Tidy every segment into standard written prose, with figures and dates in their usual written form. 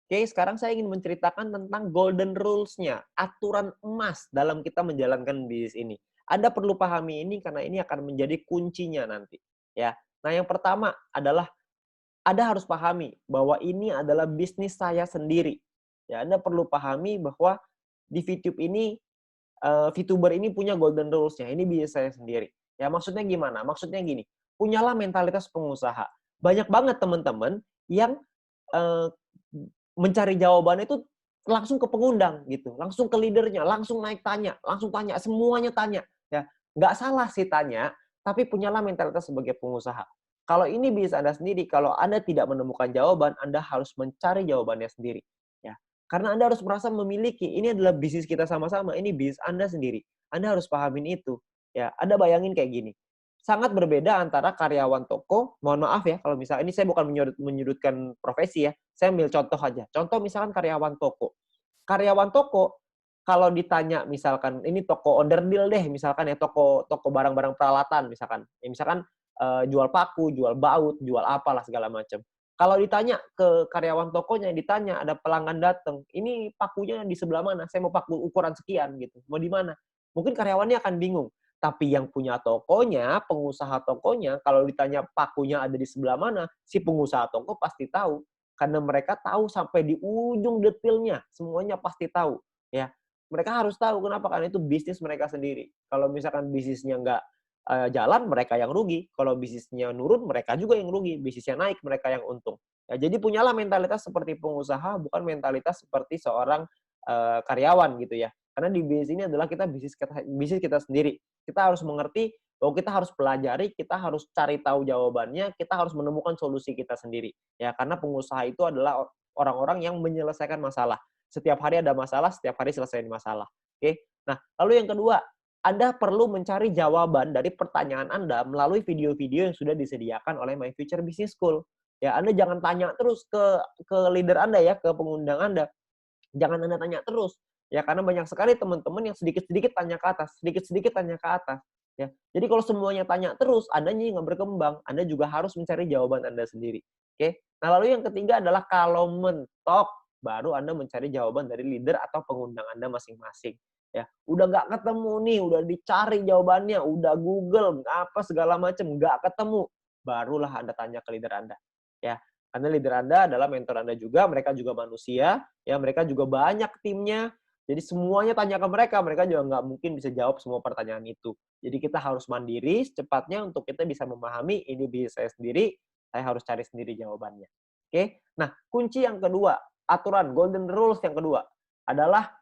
Oke, sekarang saya ingin menceritakan tentang golden rules-nya, aturan emas dalam kita menjalankan bisnis ini. Anda perlu pahami ini karena ini akan menjadi kuncinya nanti, ya. Nah, yang pertama adalah Anda harus pahami bahwa ini adalah bisnis saya sendiri. Ya, Anda perlu pahami bahwa di VTube ini, VTuber ini punya golden rules-nya, ini bisnis saya sendiri. Ya, maksudnya gimana? Maksudnya gini, punyalah mentalitas pengusaha. Banyak banget teman-teman yang, eee, mencari jawabannya itu langsung ke pengundang gitu, langsung ke leader-nya, langsung naik langsung tanya, semuanya tanya, ya. Nggak salah sih tanya, tapi punyalah mentalitas sebagai pengusaha. Kalau ini bisnis Anda sendiri, kalau Anda tidak menemukan jawaban, Anda harus mencari jawabannya sendiri, ya. Karena Anda harus merasa memiliki, ini adalah bisnis kita sama-sama, ini bisnis Anda sendiri. Anda harus pahamin itu, ya. Anda bayangin kayak gini, sangat berbeda antara karyawan toko, mohon maaf ya kalau misalnya ini saya bukan menyudutkan profesi ya, saya ambil contoh aja. Contoh misalkan karyawan toko. Karyawan toko kalau ditanya misalkan ini toko onderdil deh misalkan ya, toko toko barang-barang peralatan misalkan. Ya misalkan, jual paku, jual baut, jual apalah segala macam. Kalau ditanya ke karyawan tokonya, ditanya ada pelanggan datang, "Ini pakunya di sebelah mana? Saya mau paku ukuran sekian," gitu, "mau di mana?" Mungkin karyawannya akan bingung. Tapi yang punya tokonya, pengusaha tokonya, kalau ditanya pakunya ada di sebelah mana, si pengusaha toko pasti tahu. Karena mereka tahu sampai di ujung detailnya, semuanya pasti tahu, ya. Mereka harus tahu, kenapa? Karena itu bisnis mereka sendiri. Kalau misalkan bisnisnya nggak, jalan, mereka yang rugi. Kalau bisnisnya nurun, mereka juga yang rugi. Bisnisnya naik, mereka yang untung. Ya, jadi punyalah mentalitas seperti pengusaha, bukan mentalitas seperti seorang, karyawan gitu ya. Karena di bisnis ini adalah kita bisnis kita sendiri. Kita harus mengerti bahwa kita harus pelajari, kita harus cari tahu jawabannya, kita harus menemukan solusi kita sendiri. Ya, karena pengusaha itu adalah orang-orang yang menyelesaikan masalah. Setiap hari ada masalah, setiap hari selesaiin masalah. Oke. Nah, lalu yang kedua, Anda perlu mencari jawaban dari pertanyaan Anda melalui video-video yang sudah disediakan oleh My Future Business School. Ya, Anda jangan tanya terus ke leader Anda ya, ke pengundang Anda. Jangan Anda tanya terus, ya karena banyak sekali teman-teman yang sedikit-sedikit tanya ke atas, sedikit-sedikit tanya ke atas, ya. Jadi kalau semuanya tanya terus, Andanya nggak berkembang, Anda juga harus mencari jawaban Anda sendiri, oke. Nah, lalu yang ketiga adalah kalau mentok, baru Anda mencari jawaban dari leader atau pengundang Anda masing-masing, ya. Udah nggak ketemu nih, udah dicari jawabannya, udah Google, apa segala macam, nggak ketemu, barulah Anda tanya ke leader Anda, ya. Karena leader Anda adalah mentor Anda juga, mereka juga manusia, ya mereka juga banyak timnya, jadi semuanya tanya ke mereka juga nggak mungkin bisa jawab semua pertanyaan itu. Jadi kita harus mandiri secepatnya untuk kita bisa memahami ini bisnis saya sendiri, saya harus cari sendiri jawabannya. Oke. Nah, kunci yang kedua, aturan golden rules yang kedua adalah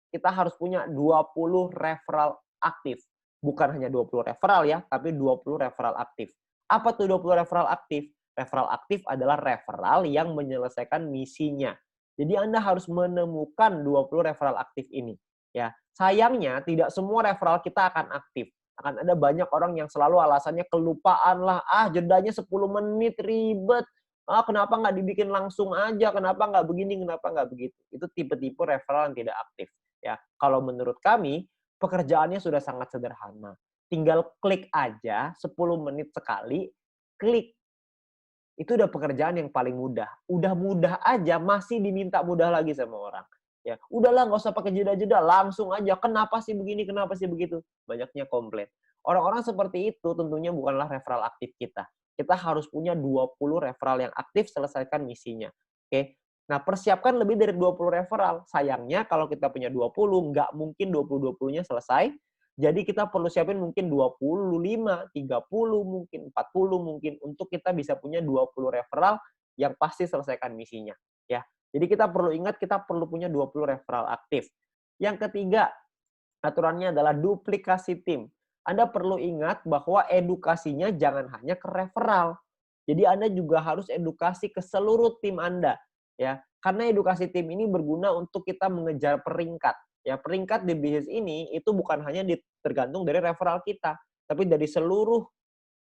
kita harus punya 20 referral aktif. Bukan hanya 20 referral ya, tapi 20 referral aktif. Apa tuh 20 referral aktif? Referral aktif adalah referral yang menyelesaikan misinya. Jadi Anda harus menemukan 20 referral aktif ini. Ya, sayangnya tidak semua referral kita akan aktif. Akan ada banyak orang yang selalu alasannya kelupaan lah, jedanya 10 menit ribet. Kenapa nggak dibikin langsung aja? Kenapa nggak begini? Kenapa nggak begitu? Itu tipe-tipe referral yang tidak aktif. Ya, kalau menurut kami pekerjaannya sudah sangat sederhana. Tinggal klik aja 10 menit sekali, klik. Itu udah pekerjaan yang paling mudah. Udah mudah aja masih diminta mudah lagi sama orang. Ya, udahlah nggak usah pakai jeda-jeda, langsung aja. Kenapa sih begini, kenapa sih begitu? Banyaknya komplain. Orang-orang seperti itu tentunya bukanlah referral aktif kita. Kita harus punya 20 referral yang aktif, selesaikan misinya. Oke. Nah, persiapkan lebih dari 20 referral. Sayangnya kalau kita punya 20, nggak mungkin 20-20-nya selesai. Jadi kita perlu siapin mungkin 25, 30 mungkin, 40 mungkin, untuk kita bisa punya 20 referral yang pasti selesaikan misinya, ya. Jadi kita perlu ingat kita perlu punya 20 referral aktif. Yang ketiga, aturannya adalah duplikasi tim. Anda perlu ingat bahwa edukasinya jangan hanya ke referral. Jadi Anda juga harus edukasi ke seluruh tim Anda, ya. Karena edukasi tim ini berguna untuk kita mengejar peringkat. Ya, peringkat di bisnis ini itu bukan hanya tergantung dari referral kita, tapi dari seluruh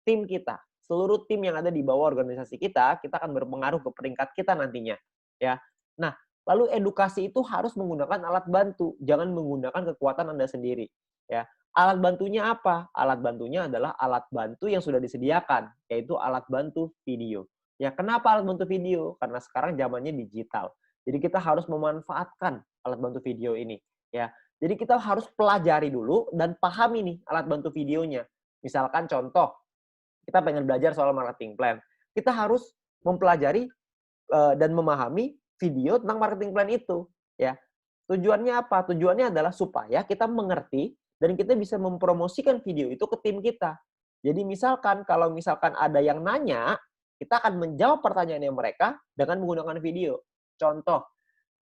tim kita. Seluruh tim yang ada di bawah organisasi kita akan berpengaruh ke peringkat kita nantinya, ya. Nah, lalu edukasi itu harus menggunakan alat bantu, jangan menggunakan kekuatan Anda sendiri, ya. Alat bantunya apa? Alat bantunya adalah alat bantu yang sudah disediakan, yaitu alat bantu video. Ya, kenapa alat bantu video? Karena sekarang zamannya digital. Jadi kita harus memanfaatkan alat bantu video ini, ya. Jadi kita harus pelajari dulu dan pahami nih alat bantu videonya. Misalkan contoh, kita pengen belajar soal marketing plan. Kita harus mempelajari dan memahami video tentang marketing plan itu, ya. Tujuannya apa? Tujuannya adalah supaya kita mengerti dan kita bisa mempromosikan video itu ke tim kita. Jadi misalkan kalau misalkan ada yang nanya, kita akan menjawab pertanyaannya mereka dengan menggunakan video. Contoh,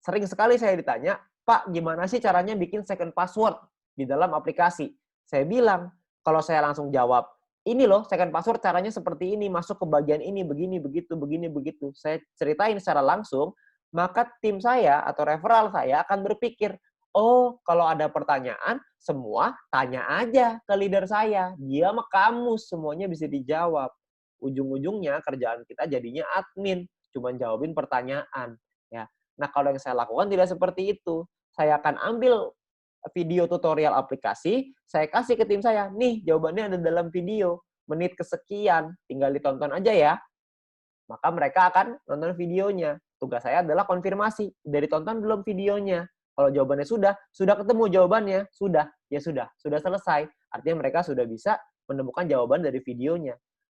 sering sekali saya ditanya, "Pak, gimana sih caranya bikin second password di dalam aplikasi?" Saya bilang, kalau saya langsung jawab, "Ini loh second password caranya seperti ini, masuk ke bagian ini, begini, begitu, begini, begitu." Saya ceritain secara langsung, maka tim saya atau referral saya akan berpikir, "Oh, kalau ada pertanyaan, semua tanya aja ke leader saya. Dia mah kamus, semuanya bisa dijawab." Ujung-ujungnya kerjaan kita jadinya admin, cuman jawabin pertanyaan, ya. Nah, kalau yang saya lakukan tidak seperti itu. Saya akan ambil video tutorial aplikasi, saya kasih ke tim saya, "Nih, jawabannya ada dalam video, menit kesekian, tinggal ditonton aja ya." Maka mereka akan nonton videonya. Tugas saya adalah konfirmasi, "Udah ditonton belum videonya?" Kalau jawabannya sudah ketemu jawabannya, sudah, ya sudah selesai. Artinya mereka sudah bisa menemukan jawaban dari videonya.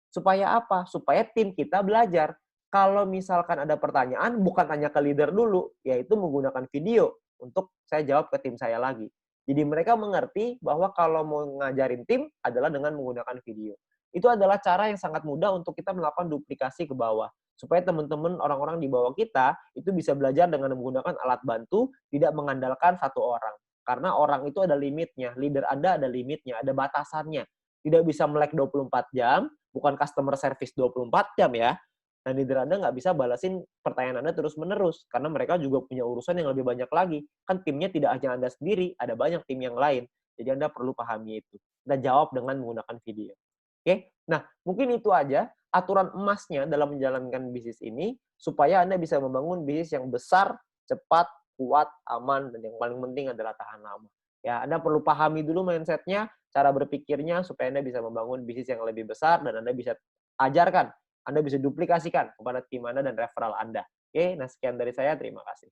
Supaya apa? Supaya tim kita belajar. Kalau misalkan ada pertanyaan, bukan tanya ke leader dulu, yaitu menggunakan video untuk saya jawab ke tim saya lagi. Jadi mereka mengerti bahwa kalau mau ngajarin tim adalah dengan menggunakan video. Itu adalah cara yang sangat mudah untuk kita melakukan duplikasi ke bawah. Supaya teman-teman orang-orang di bawah kita itu bisa belajar dengan menggunakan alat bantu, tidak mengandalkan satu orang. Karena orang itu ada limitnya, leader Anda ada limitnya, ada batasannya. Tidak bisa melek 24 jam, bukan customer service 24 jam ya. Dan leader Anda nggak bisa balasin pertanyaan Anda terus-menerus, karena mereka juga punya urusan yang lebih banyak lagi. Kan timnya tidak hanya Anda sendiri, ada banyak tim yang lain. Jadi Anda perlu pahami itu. Dan jawab dengan menggunakan video. Oke? Nah, mungkin itu aja aturan emasnya dalam menjalankan bisnis ini, supaya Anda bisa membangun bisnis yang besar, cepat, kuat, aman, dan yang paling penting adalah tahan lama. Ya, Anda perlu pahami dulu mindset-nya, cara berpikirnya, supaya Anda bisa membangun bisnis yang lebih besar, dan Anda bisa ajarkan, Anda bisa duplikasikan kepada tim Anda dan referral Anda. Oke, nah sekian dari saya, terima kasih.